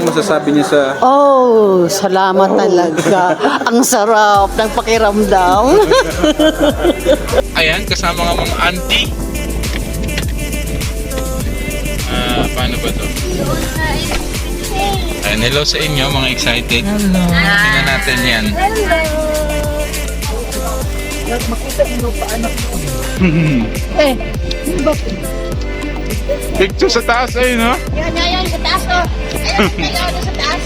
masasabi niyo sa... Oh, salamat talaga. Ang sarap ng pakiramdam. Ayan, kasama nga mga auntie. Paano ba to? Ayan, hello sa inyo, mga excited. Hello. Tingnan natin yan. Makita mo pa anak ko. Picture sa taas ay, no? Yan, sa taas, oh. Ayan, sa taas.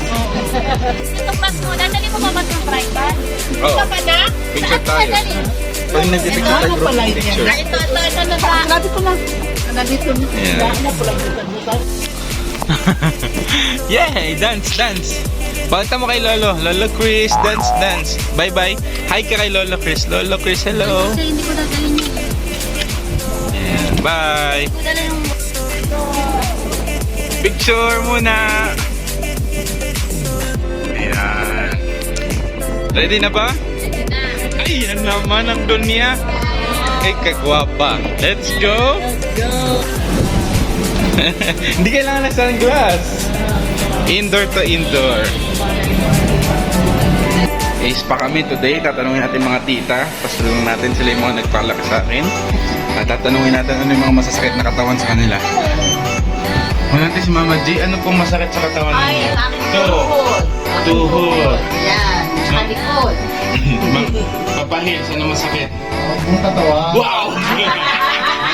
Itong bus mo, dadali mo ba ba itong tripod? Oo. Ito pa na? Picture Saan tayo. dadali? Pag nag-picture tayo, group picture. Ito na sa... Sabi ko na. Nandito. Yeah, dance. Pakita mo kay Lolo. Lolo Chris, dance. Bye-bye. Hi ka kay Lolo Chris. Lolo Chris, hello. Kasi hindi ko dadalhin yun. Yeah, bye. Hindi ko dadalhin yung... Picture muna. Ayan. Ready na ba? Ay, yan naman ang dunya. Ay, kagwapa. Let's go. Hindi kailangan ng sunglass. Indoor to indoor. Ace pa kami today. Tatanungin natin mga tita. Pasalong natin sila yung mga nagpalaki sa akin. At tatanungin natin ano yung mga masasakit na katawan sa kanila. Muna natin si Mama G. Ano pong masakit sa katawan niyo? Tuhod. Yan, sa likod. Papahil, saan masakit? Ang katawan. Wow!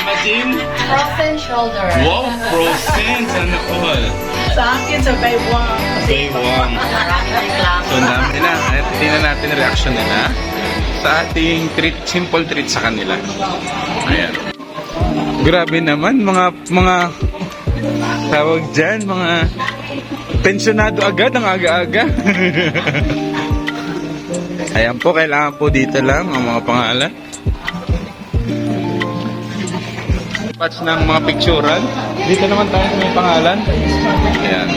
Imagine? Frozen shoulder. Wow, frozen! Sana all. Sa akin, sa baywang. Baywang. Maraming reklamo. So, dami nila. Tingnan natin ang reaction nila sa ating simple treat sa kanila. Ayan. Grabe naman, mga tawag dyan, mga pensyonado agad ang aga-aga. Ayan po, kailangan po dito lang ang mga pangalan. Patch ng mga picturean. Dito naman tayo sa may pangalan. Ayan.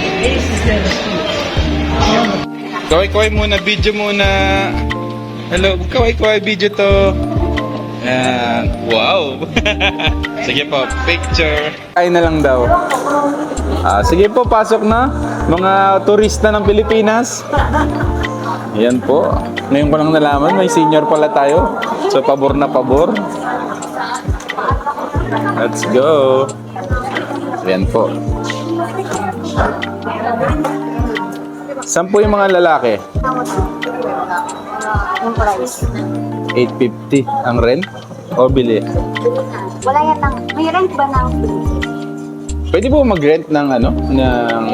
Kaway-kaway muna, video muna. Hello, kaway-kaway video to. Ayan. Wow. Sige po, picture. Ay na lang daw. Sige po, pasok na. Mga turista ng Pilipinas. Ayan po. Ngayon ko lang nalaman, may senior pala tayo. So, pabor na pabor. Let's go. Ayan po. Saan po yung mga lalaki? Yung price. 850 ang rent? O bili? Wala yan lang. May rent ba ng... Pwede po mag-rent ng ano? Ng...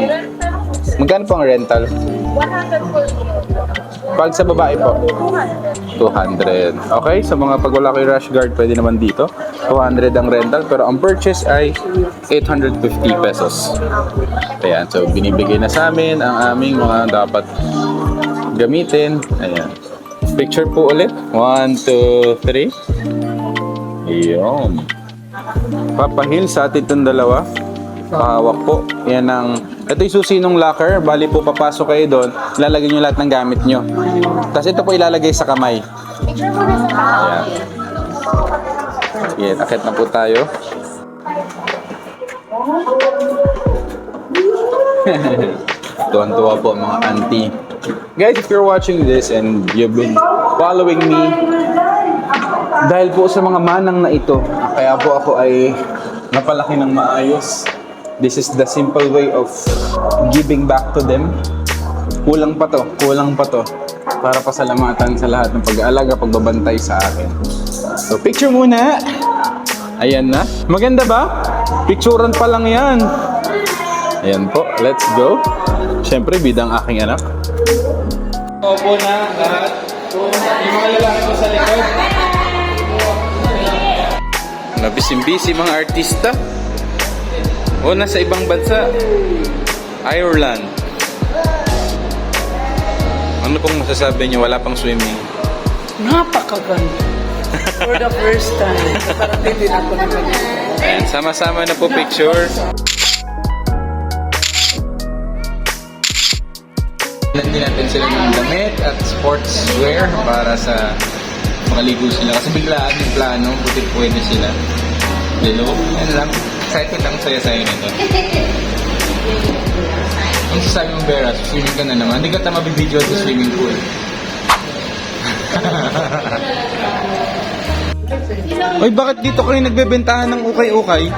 Magkano po ang rental? 100 po. Pag sa babae po? 200. Okay, sa mga pag wala kayo rush guard, pwede naman dito. 200 ang rental, pero ang purchase ay 850 pesos. Ayan, so binibigay na sa amin ang aming mga dapat gamitin. Ayan. Picture po ulit. 1, 2, 3. Iyon. Papahil sa atin itong dalawa. Pahawak po. Yan ang... Ito yung susi ng locker. Bali po, papasok kayo doon. Ilalagay nyo lahat ng gamit nyo. Tapos ito po ilalagay sa kamay. Picture mo na sa tao. Ayan. Yan, akit na po tayo. Tuwan-tuwa po mga auntie. Guys, if you're watching this and you've been following me, dahil po sa mga manang na ito, kaya po ako ay napalaki ng maayos. This is the simple way of giving back to them. Kulang pa to. Para pasalamatan sa lahat ng pag-aalaga, pagbabantay sa akin. So, picture muna. Ayan na. Maganda ba? Picturean pa lang yan. Ayan po. Let's go. Siyempre, bidang aking anak. Opo na lahat. Yung mga lalaki ko sa likod. Nabisim-busy mga artista. O nasa ibang bansa. Ireland. Ano pong masasabi niyo? Wala pang swimming. Napakaganda. For the first time. Nakarating din ako ng ganito. Ayan, sama-sama na po picture. Hindi natin sila ng damit at sportswear para sa makaligo sila. Kasi biglaan yung plano, buti pwede sila. Lilo, yan lang. Excited lang saya-saya nito. sasabi mong Vera, swimming ka na naman. Hindi ka ta mabibidyo sa swimming pool. Oy, bakit dito kayo nagbebentahan ng ukay-ukay?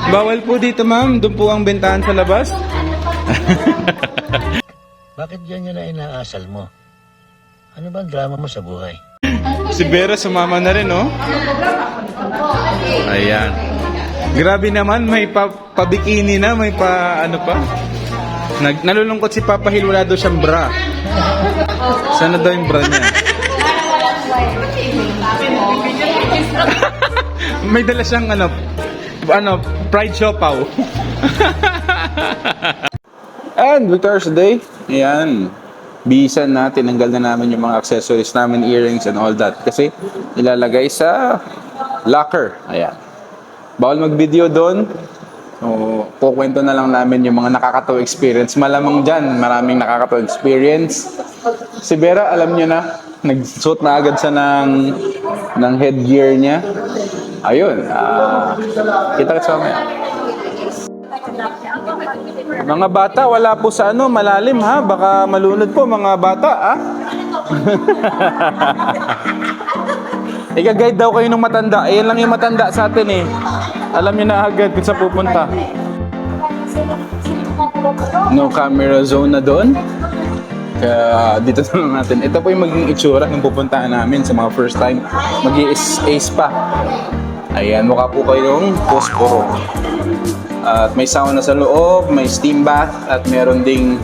Bawal po dito, ma'am. Doon po ang bentahan sa labas. Bakit yan na inaasal mo? Ano ba ang drama mo sa buhay? Si Vera sumama na rin, oh. Ayan. Grabe naman, may pabikini na, may ano pa. Nalulungkot si Papa Hill, wala daw siyang bra. Sana daw yung bra niya? May dala siyang pride siopaw. And Victoria's Day, ayan. Bisan na, tinanggal na namin yung mga accessories namin, earrings and all that. Kasi ilalagay sa locker. Ayan. Bawal mag-video doon. So, kukwento na lang namin yung mga nakakatawa experience. Malamang dyan, maraming nakakatawa experience. Si Vera, alam nyo na, nagsuot na agad siya ng headgear niya. Ayun. Kita-kits mamaya. Mga bata, wala po sa malalim ha. Baka malunod po mga bata ha. Ika-guide daw kayo ng matanda. Ayan lang yung matanda sa atin eh. Alam niyo na agad kung saan pupunta. No camera zone na doon. Kaya dito na lang natin. Ito po yung magiging itsura ng pupuntahan namin sa mga first time. Mag-i-ace pa. Ayan, mukha po kayong posporo. At may sauna sa loob, may steam bath, at meron ding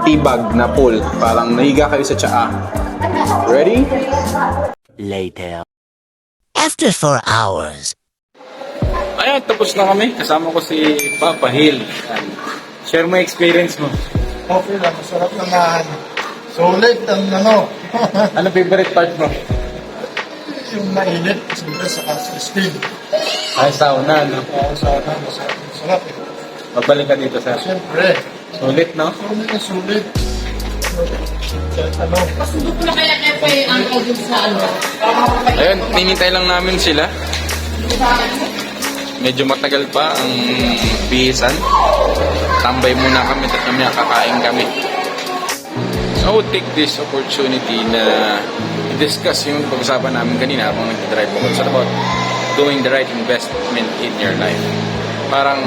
teabag na pool. Parang nahiga kayo sa tsaa. Ready? Later. After 4 hours. Ayan, tapos na kami. Kasama ko si Papa Hill. Share mo experience mo. Okay lang, masarap naman. Solid ang Ano favorite part mo? yung mainit, siyempre sa steam. Ay, sauna, no? Sana, masarap. Babalik ka dito sa Siyempre, sulit, no? solid na solid. Ayun, ninintay lang namin sila. Medyo matagal pa ang bihisan. Tambay muna kami at kami kakain kami. So, I would take this opportunity na i-discuss yung pag-usapan namin kanina habang nag-drive ako. It's about doing the right investment in your life. Parang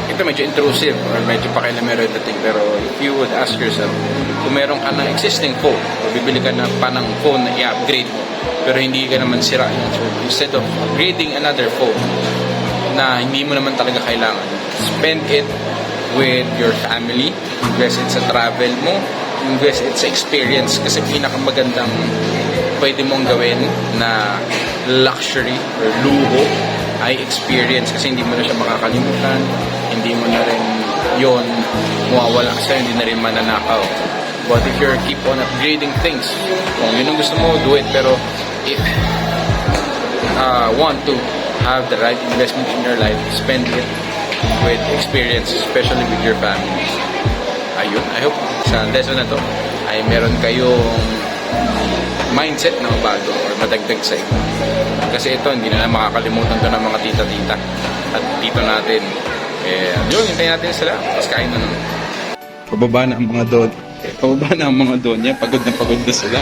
ito medyo intrusive or medyo pakialamero yung dating, pero if you would ask yourself, kung meron ka ng existing phone o bibili ka na pa ng phone na i-upgrade mo pero hindi ka naman sira yung phone, instead of upgrading another phone na hindi mo naman talaga kailangan, spend it with your family, invest it sa travel mo, invest it sa experience, kasi pinakamagandang pwede mong gawin na luxury or luho ay experience, kasi hindi mo na siya makakalimutan, hindi mo na rin yon mawawala sa'yo, hindi na rin mananakaw. But if you keep on upgrading things, kung yun ang gusto mo, do it. Pero if want to have the right investment in your life, spend it with experience, especially with your family. Ayun, I hope sa lesson na to ay meron kayong mindset na bago or madagdag sa inyo. Kasi ito, hindi na makakalimutan to ng mga tita-tita at tito natin. Yun, hintayin natin sila. Tapos kain na naman. Pababa na ang mga doon. Pababa na ang mga doon niya. Pagod na sila.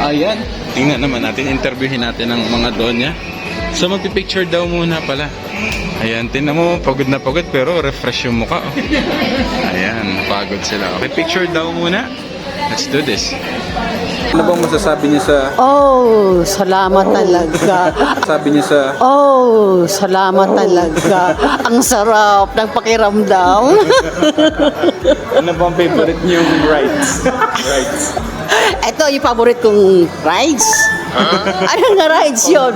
Ayan. Tingnan naman natin. Interviewin natin ang mga doon niya. So, magpipicture daw muna pala. Ayan. Tingnan mo, pagod na pagod pero refresh yung mukha. Oh. Ayan. Pagod sila. Okay, picture daw muna. Let's do this. Ano bang masasabi niya sa... Oh, salamat talaga. Sabi niya sa... Oh, salamat talaga. Ang sarap ng pakiramdam. Ano bang favorite niyong rides? Ito yung paborite kong rides. Ano nga rides yun?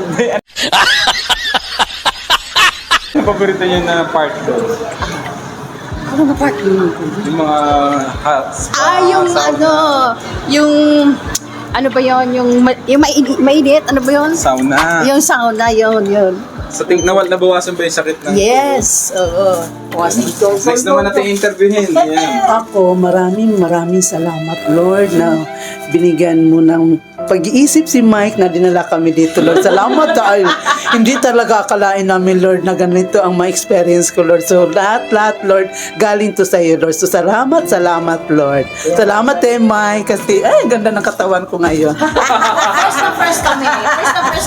Ano paborito niyo na part doon? Ano nga part yun? Yung mga huts. Yung ano ba yun? Yung mainit, ano ba yun? Sauna. Yung sauna, yun. Sa nabawasan ba yung sakit na? Yes, oo. Next naman natin interviewin. Yan. Ako, maraming salamat, Lord, na binigyan mo ng pag-iisip si Mike na dinala kami dito, Lord. Salamat tayo. Hindi talaga akalain namin, Lord, na ganito ang ma-experience ko, Lord. So, lahat, Lord, galing to sa iyo, Lord. So, salamat, Lord. Salamat, Mike, kasi, ay, ganda ng katawan ko ngayon.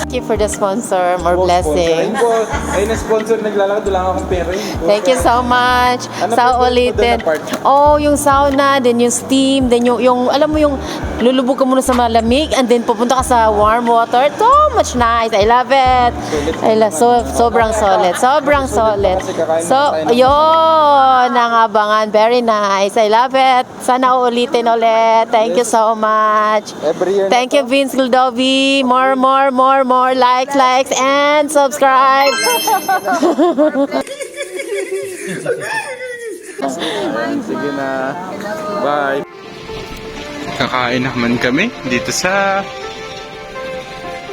Thank you for the sponsor. More blessings. Ayun po, ay na-sponsor, naglalakad lang akong pera yun. Thank you so much. Ano Sa pa yung ulitin. part? Oh, yung sauna, then yung steam, then yung alam mo yung lulubog ka muna sa malamig and then pupunta ka sa warm water. So much nice. I love it. Sobrang solid. Sobrang solid. So, yun ang abangan. Very nice. I love it. Sana uulitin ulit. Thank you so much. Every year na Thank you, Vince Gildovi. More. Likes, and subscribe. Sige na. Bye. Kakain naman kami dito sa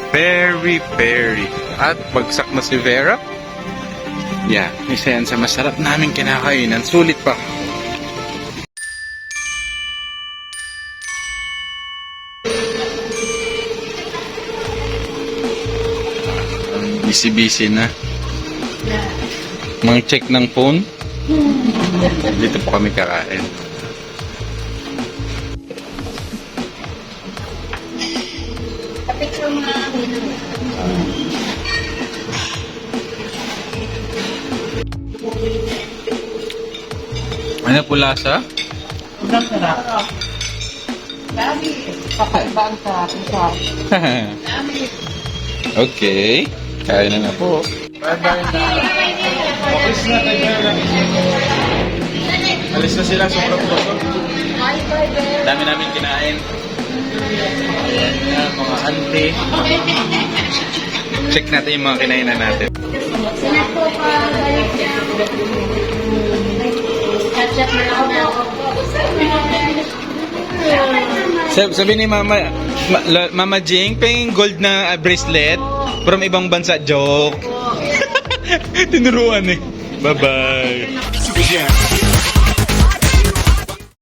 Peri Peri. At bagsak na si Vera. Yeah, isa yan sa masarap namin kinakainan. Sulit pa. Busy na. Mga check ng phone. Dito po kami kakain. Ano po lasa? Okay. Kain na po. Bye-bye na. Alis na tayo. Alis na sila. Sobrang busog. Dami namin kinain. Ayan na, mga ante. Check natin yung mga kinainan natin. Sabi ni Mama Jing, penging gold na bracelet from ibang bansa. Joke. Tinuruan eh. Bye-bye.